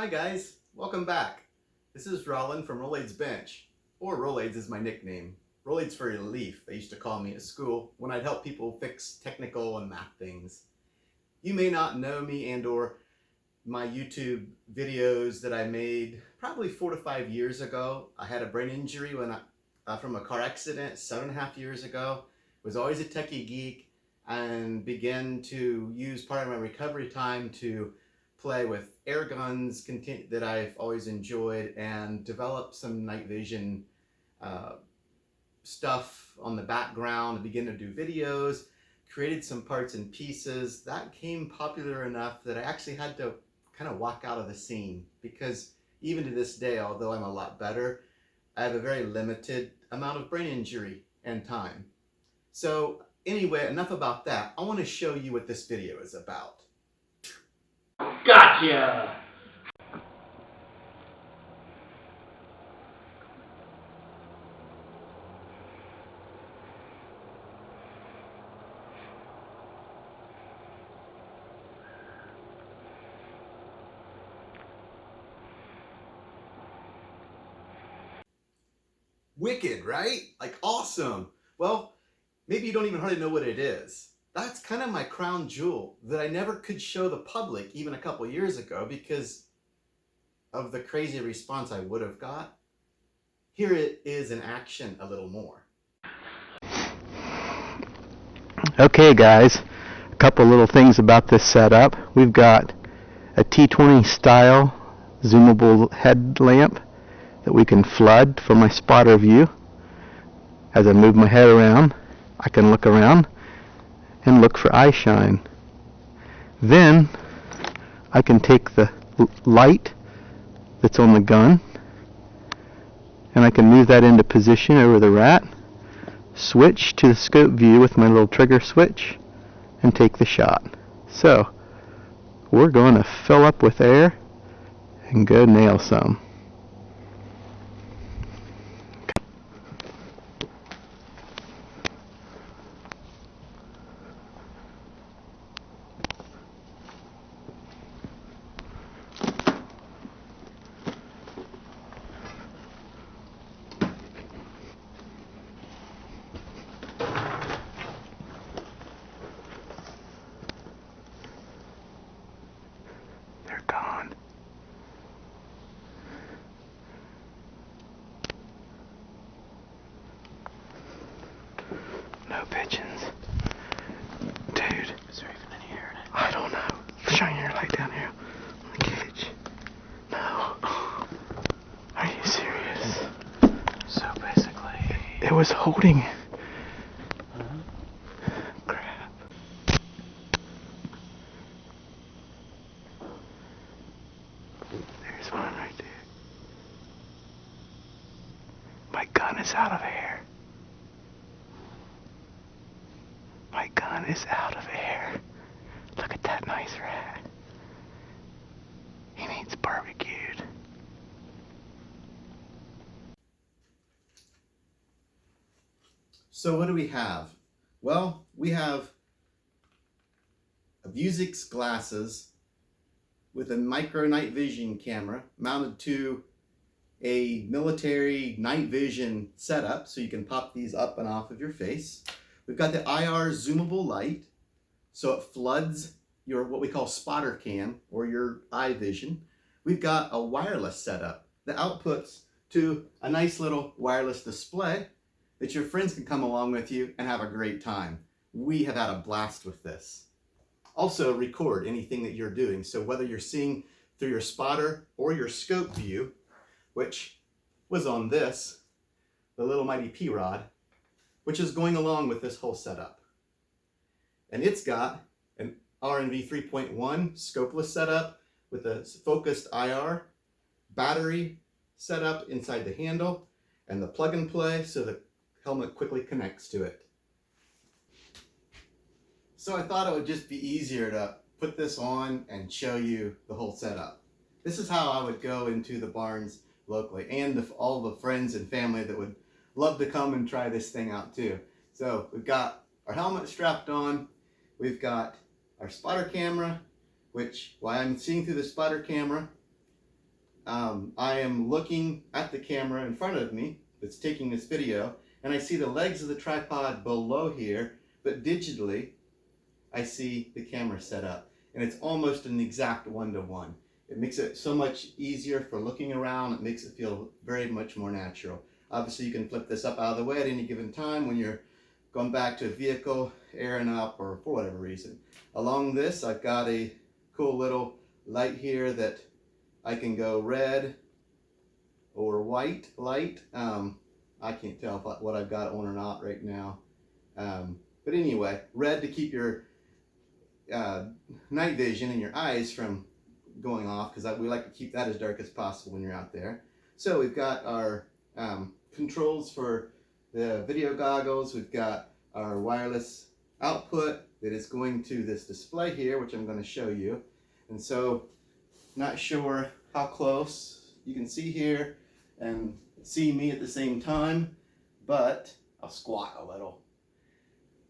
Hi guys, welcome back. This is Roland from RolaidsBench, or Rolaids is my nickname. Rolaids for relief, they used to call me at school when I'd help people fix technical and math things. You may not know me and or my YouTube videos that I made probably 4 to 5 years ago. I had a brain injury from a car accident 7.5 years ago. Was always a techie geek and began to use part of my recovery time to play with air guns that I've always enjoyed and develop some night vision stuff on the background, begin to do videos, created some parts and pieces. That became popular enough that I actually had to kind of walk out of the scene, because even to this day, although I'm a lot better, I have a very limited amount of brain injury and time. So anyway, enough about that. I want to show you what this video is about. Gotcha! Wicked, right? Like awesome. Well, maybe you don't even hardly know what it is. That's kind of my crown jewel that I never could show the public even a couple years ago because of the crazy response I would have got. Here it is in action a little more. Okay guys, a couple little things about this setup. We've got a T20 style zoomable headlamp that we can flood for my spotter view. As I move my head around, I can look around and look for eye shine. Then I can take the light that's on the gun and I can move that into position over the rat, switch to the scope view with my little trigger switch, and take the shot. So we're going to fill up with air and go nail some. They're gone. No pigeons. Dude. Is there even any air in it? I don't know. Shine your light down here on the cage. No. Are you serious? So basically... It was holding. Crap. There's one right there. My gun is out of air. My gun is out of air. Look at that nice rat. He needs barbecued. So what do we have? Well, we have a Vuzix glasses with a micro night vision camera mounted to a military night vision setup, so you can pop these up and off of your face. We've got the IR zoomable light, so it floods your what we call spotter cam or your eye vision. We've got a wireless setup that outputs to a nice little wireless display that your friends can come along with you and have a great time. We have had a blast with this. Also record anything that you're doing. So whether you're seeing through your spotter or your scope view, which was on this, the little mighty P-Rod, which is going along with this whole setup. And it's got an RNV 3.1 scopeless setup with a focused IR, battery setup inside the handle, and the plug and play so the helmet quickly connects to it. So I thought it would just be easier to put this on and show you the whole setup. This is how I would go into the barns locally, and all the friends and family that would love to come and try this thing out too. So we've got our helmet strapped on, we've got our spotter camera, which while I'm seeing through the spotter camera, I am looking at the camera in front of me that's taking this video, and I see the legs of the tripod below here, but digitally I see the camera set up, and it's almost an exact one-to-one. It makes it so much easier for looking around. It makes it feel very much more natural. Obviously, you can flip this up out of the way at any given time when you're going back to a vehicle, airing up, or for whatever reason. Along this, I've got a cool little light here that I can go red or white light. I can't tell what I've got on or not right now. But anyway, red to keep your night vision and your eyes from going off, because we like to keep that as dark as possible when you're out there. So we've got our controls for the video goggles. We've got our wireless output that is going to this display here, which I'm going to show you. And so, not sure how close you can see here and see me at the same time, but I'll squat a little.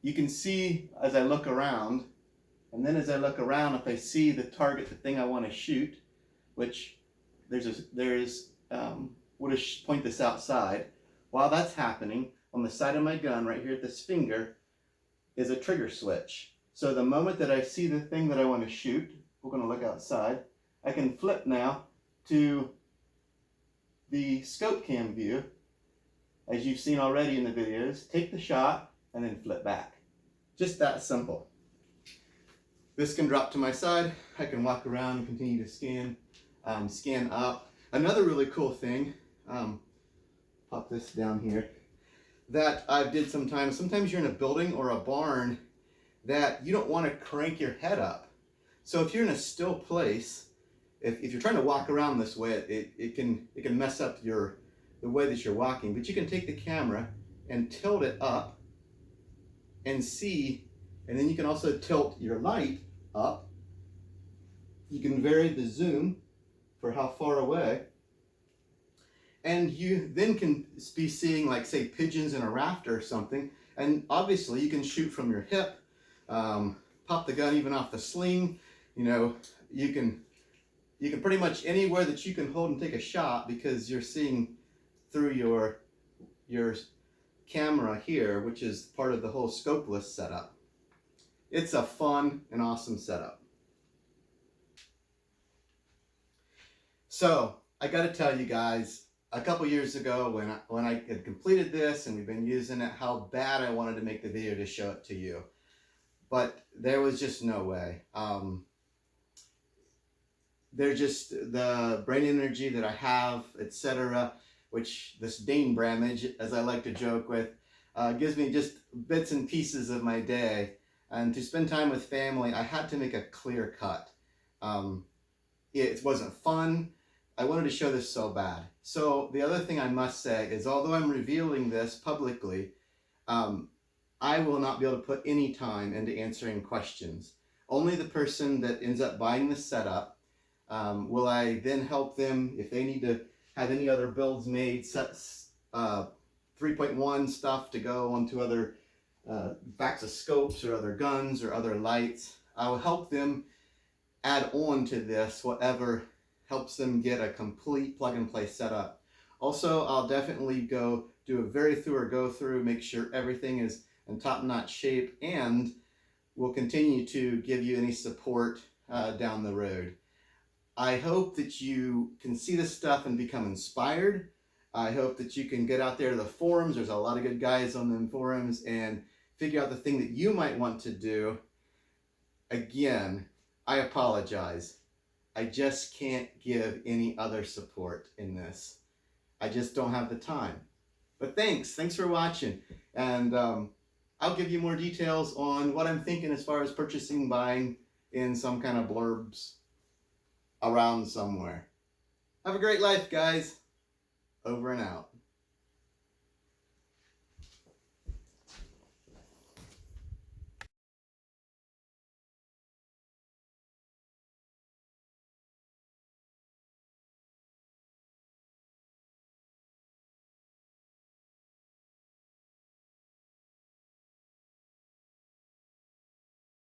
You can see as I look around, and then as I look around, if I see the target, the thing I want to shoot, which we'll just point this outside. While that's happening, on the side of my gun, right here at this finger, is a trigger switch. So the moment that I see the thing that I want to shoot, we're going to look outside, I can flip now to the scope cam view, as you've seen already in the videos, take the shot, and then flip back. Just that simple. This can drop to my side. I can walk around and continue to scan up. Another really cool thing, pop this down here, that I did sometimes you're in a building or a barn that you don't want to crank your head up. So if you're in a still place, if you're trying to walk around this way, it can mess up the way that you're walking. But you can take the camera and tilt it up and see, and then you can also tilt your light up. You can vary the zoom for how far away, and you then can be seeing, like, say, pigeons in a rafter or something. And obviously you can shoot from your hip, pop the gun even off the sling. You know, you can pretty much anywhere that you can hold and take a shot, because you're seeing through your camera here, which is part of the whole scopeless setup. It's a fun and awesome setup. So I got to tell you guys, a couple years ago when I had completed this and we've been using it, how bad I wanted to make the video to show it to you, but there was just no way. They're just the brain energy that I have, etc., which this Dane Bramage, as I like to joke with, gives me just bits and pieces of my day. And to spend time with family, I had to make a clear cut. It wasn't fun. I wanted to show this so bad. So the other thing I must say is, although I'm revealing this publicly, I will not be able to put any time into answering questions. Only the person that ends up buying the setup will I then help them if they need to have any other builds made, 3.1 stuff to go onto other backs of scopes or other guns or other lights. I will help them add on to this whatever helps them get a complete plug-and-play setup. Also, I'll definitely do a very thorough go-through, make sure everything is in top-notch shape, and we'll continue to give you any support down the road. I hope that you can see this stuff and become inspired. I hope that you can get out there to the forums. There's a lot of good guys on them forums, and figure out the thing that you might want to do. Again, I apologize. I just can't give any other support in this. I just don't have the time. But thanks for watching. And I'll give you more details on what I'm thinking as far as purchasing, buying in some kind of blurbs around somewhere. Have a great life, guys. Over and out.